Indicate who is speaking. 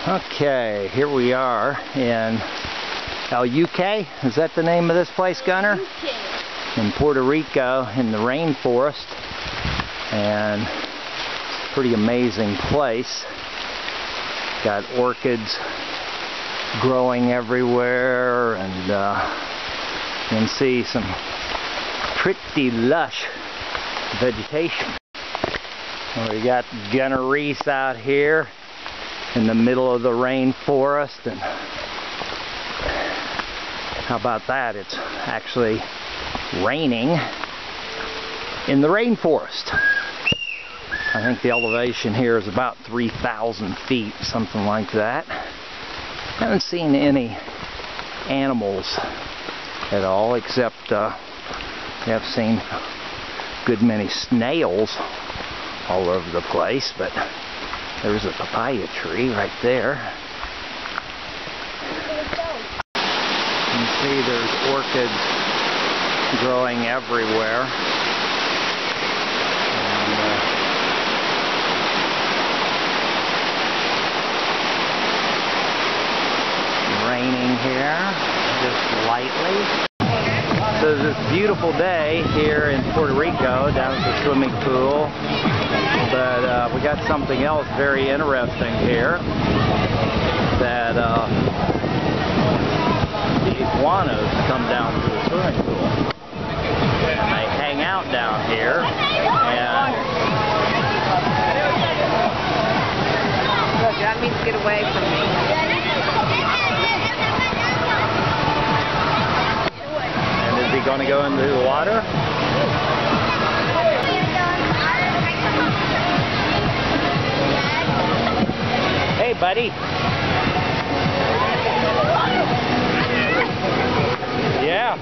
Speaker 1: Okay, here we are in UK. Is that the name of this place, Gunner? In Puerto Rico, in the rainforest. And pretty amazing place. Got orchids growing everywhere, and you can see some pretty lush vegetation. We got Gunner Reese out here in the middle of the rainforest, and how about that? It's actually raining in the rainforest. I think the elevation here is about 3,000 feet, something like that. Haven't seen any animals at all, except we have seen a good many snails all over the place, but there's a papaya tree right there. You can see there's orchids growing everywhere. And, raining here, just lightly. So this beautiful day here in Puerto Rico, down at the swimming pool. But we got something else very interesting here, that the iguanas come down to the swimming pool. And they hang out down here. And
Speaker 2: look, that means get away from me.
Speaker 1: And is he going to go into the water? Hey, buddy. Yeah.